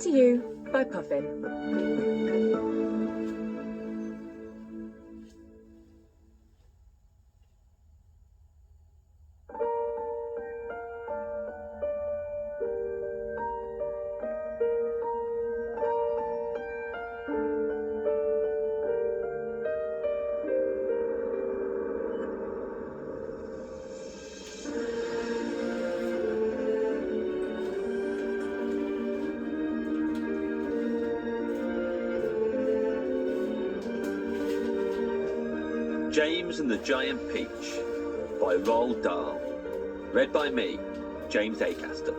Brought to you by Puffin. James and the Giant Peach by Roald Dahl. Read by me, James Acaster.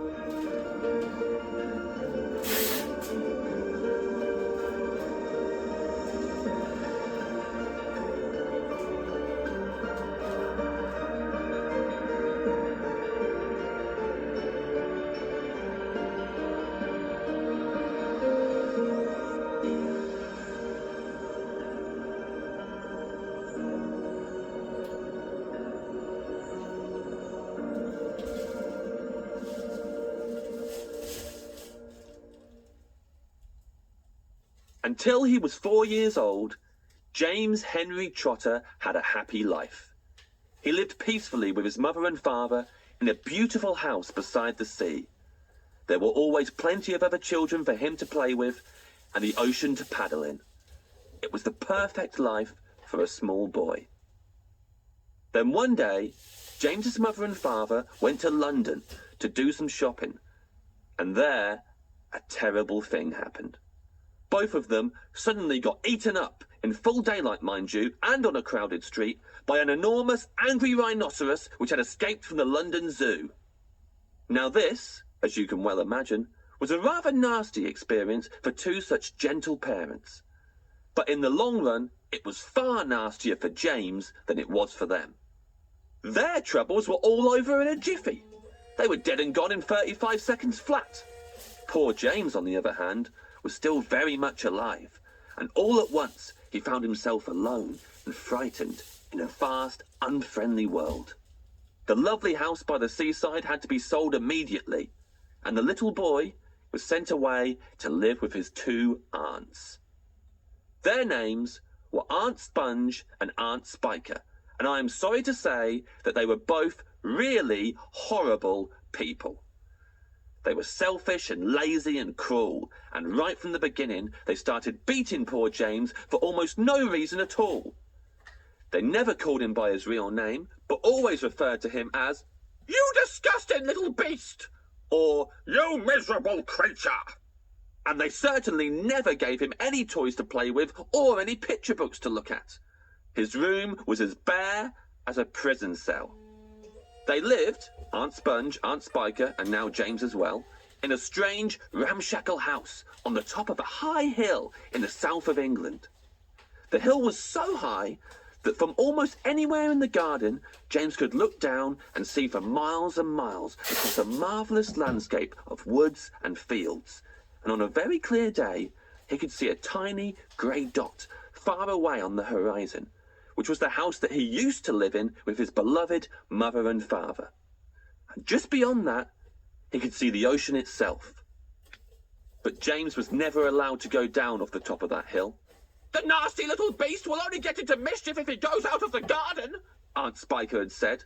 Until he was 4 years old, James Henry Trotter had a happy life. He lived peacefully with his mother and father in a beautiful house beside the sea. There were always plenty of other children for him to play with and the ocean to paddle in. It was the perfect life for a small boy. Then one day, James's mother and father went to London to do some shopping, and there a terrible thing happened. Both of them suddenly got eaten up, in full daylight, mind you, and on a crowded street, by an enormous, angry rhinoceros which had escaped from the London Zoo. Now this, as you can well imagine, was a rather nasty experience for two such gentle parents. But in the long run, it was far nastier for James than it was for them. Their troubles were all over in a jiffy. They were dead and gone in 35 seconds flat. Poor James, on the other hand, was still very much alive, and all at once he found himself alone and frightened in a vast, unfriendly world. The lovely house by the seaside had to be sold immediately, and the little boy was sent away to live with his two aunts. Their names were Aunt Sponge and Aunt Spiker, and I am sorry to say that they were both really horrible people. They were selfish and lazy and cruel, and right from the beginning they started beating poor James for almost no reason at all. They never called him by his real name, but always referred to him as, "You disgusting little beast," or "You miserable creature." And they certainly never gave him any toys to play with or any picture books to look at. His room was as bare as a prison cell. They lived, Aunt Sponge, Aunt Spiker, and now James as well, in a strange, ramshackle house on the top of a high hill in the south of England. The hill was so high that from almost anywhere in the garden, James could look down and see for miles and miles across a marvellous landscape of woods and fields. And on a very clear day, he could see a tiny grey dot far away on the horizon, which was the house that he used to live in with his beloved mother and father. And just beyond that, he could see the ocean itself. But James was never allowed to go down off the top of that hill. "The nasty little beast will only get into mischief if he goes out of the garden," Aunt Spiker had said.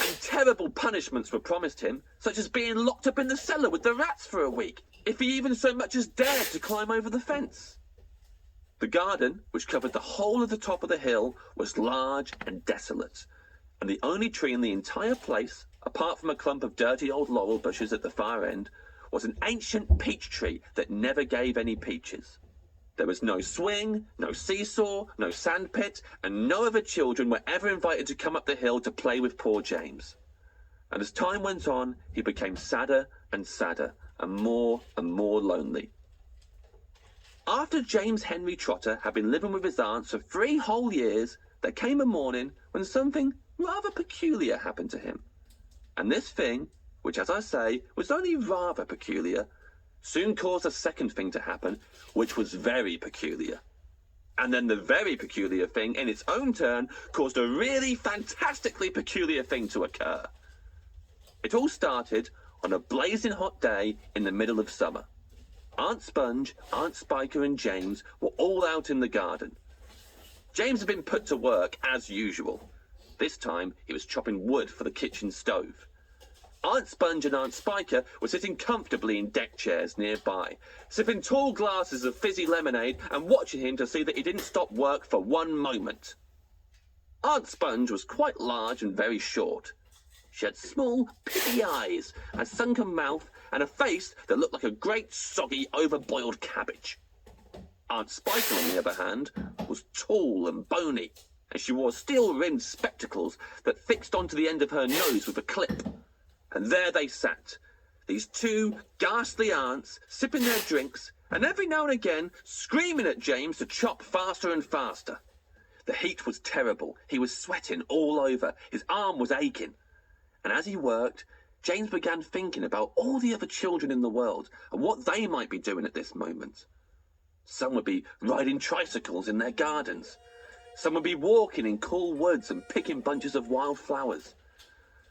And terrible punishments were promised him, such as being locked up in the cellar with the rats for a week, if he even so much as dared to climb over the fence. The garden, which covered the whole of the top of the hill, was large and desolate, and the only tree in the entire place, apart from a clump of dirty old laurel bushes at the far end, was an ancient peach tree that never gave any peaches. There was no swing, no seesaw, no sandpit, and no other children were ever invited to come up the hill to play with poor James. And as time went on, he became sadder and sadder, and more lonely. After James Henry Trotter had been living with his aunts for 3 whole years, there came a morning when something rather peculiar happened to him. And this thing, which, as I say, was only rather peculiar, soon caused a second thing to happen, which was very peculiar. And then the very peculiar thing, in its own turn, caused a really fantastically peculiar thing to occur. It all started on a blazing hot day in the middle of summer. Aunt Sponge, Aunt Spiker and James were all out in the garden. James had been put to work as usual. This time he was chopping wood for the kitchen stove. Aunt Sponge and Aunt Spiker were sitting comfortably in deck chairs nearby, sipping tall glasses of fizzy lemonade and watching him to see that he didn't stop work for one moment. Aunt Sponge was quite large and very short. She had small, piggy eyes, a sunken mouth, and a face that looked like a great, soggy, overboiled cabbage. Aunt Spiker, on the other hand, was tall and bony, and she wore steel-rimmed spectacles that fixed onto the end of her nose with a clip. And there they sat, these two ghastly aunts, sipping their drinks, and every now and again screaming at James to chop faster and faster. The heat was terrible. He was sweating all over. His arm was aching. And as he worked, James began thinking about all the other children in the world and what they might be doing at this moment. Some would be riding tricycles in their gardens. Some would be walking in cool woods and picking bunches of wild flowers.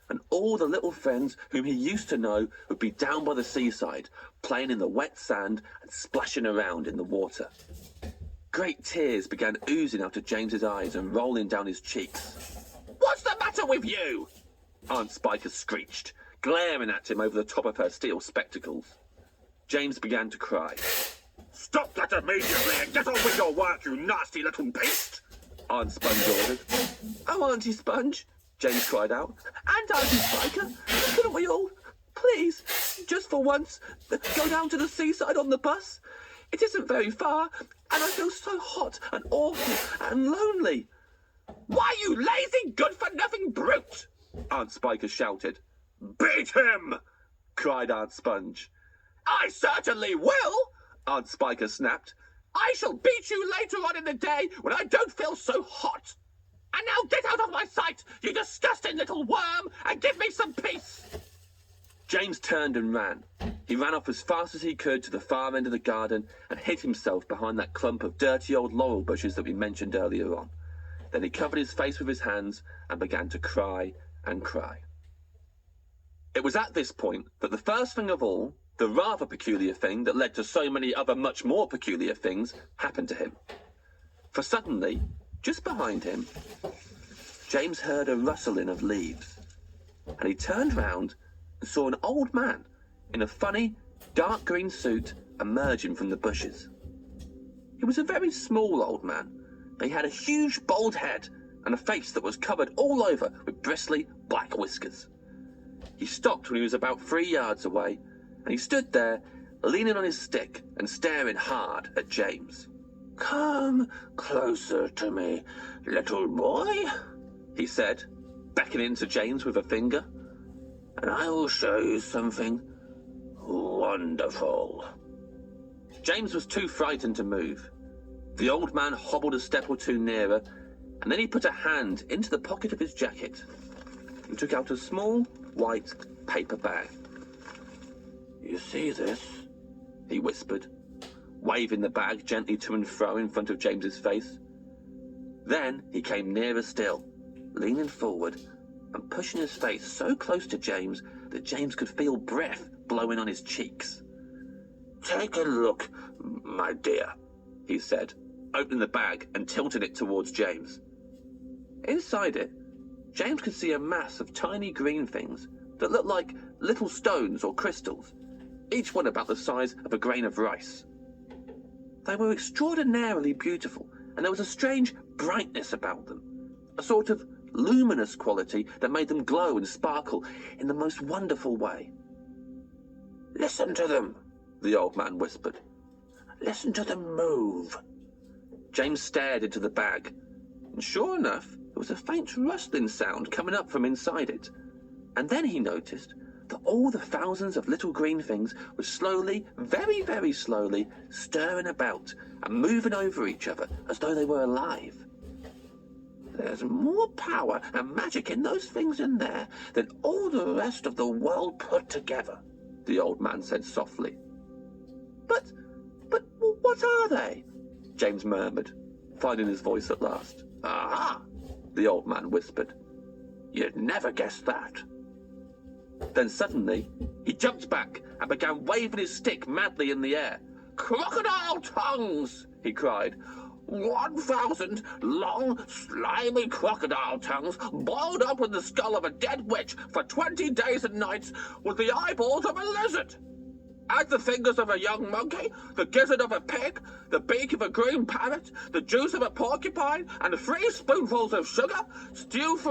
And all the little friends whom he used to know would be down by the seaside, playing in the wet sand and splashing around in the water. Great tears began oozing out of James's eyes and rolling down his cheeks. "What's the matter with you?" Aunt Spiker screeched, glaring at him over the top of her steel spectacles. James began to cry. "Stop that immediately and get on with your work, you nasty little beast!" Aunt Sponge ordered. "Oh, Auntie Sponge," James cried out, "and Auntie Spiker, couldn't we all, please, just for once, go down to the seaside on the bus? It isn't very far, and I feel so hot and awful and lonely." "Why, you lazy, good-for-nothing brute!" Aunt Spiker shouted. "Beat him!" cried Aunt Sponge. "I certainly will!" Aunt Spiker snapped. "I shall beat you later on in the day when I don't feel so hot. And now get out of my sight, you disgusting little worm, and give me some peace!" James turned and ran. He ran off as fast as he could to the far end of the garden and hid himself behind that clump of dirty old laurel bushes that we mentioned earlier on. Then he covered his face with his hands and began to cry and cry. It was at this point that the first thing of all, the rather peculiar thing that led to so many other much more peculiar things, happened to him. For suddenly, just behind him, James heard a rustling of leaves, and he turned round and saw an old man in a funny, dark green suit emerging from the bushes. He was a very small old man, but he had a huge bald head and a face that was covered all over with bristly black whiskers. He stopped when he was about 3 yards away, and he stood there, leaning on his stick and staring hard at James. "Come closer to me, little boy," he said, beckoning to James with a finger, "and I will show you something wonderful." James was too frightened to move. The old man hobbled a step or two nearer, and then he put a hand into the pocket of his jacket and took out a small, white paper bag. "You see this?" he whispered, waving the bag gently to and fro in front of James's face. Then he came nearer still, leaning forward and pushing his face so close to James that James could feel breath blowing on his cheeks. "Take a look, my dear," he said, opening the bag and tilting it towards James. Inside it, James could see a mass of tiny green things that looked like little stones or crystals, each one about the size of a grain of rice. They were extraordinarily beautiful, and there was a strange brightness about them, a sort of luminous quality that made them glow and sparkle in the most wonderful way. "Listen to them," the old man whispered. "Listen to them move." James stared into the bag, and sure enough, there was a faint rustling sound coming up from inside it. And then he noticed that all the thousands of little green things were slowly, very, very slowly, stirring about and moving over each other as though they were alive. "There's more power and magic in those things in there than all the rest of the world put together," the old man said softly. But what are they?" James murmured, finding his voice at last. "Aha!" the old man whispered. "You'd never guess that." Then suddenly, he jumped back and began waving his stick madly in the air, crocodile tongues, he cried. 1,000 long, slimy crocodile tongues boiled up in the skull of a dead witch for 20 days and nights with the eyeballs of a lizard. Add the fingers of a young monkey, the gizzard of a pig, the beak of a green parrot, the juice of a porcupine, and 3 spoonfuls of sugar. Stew for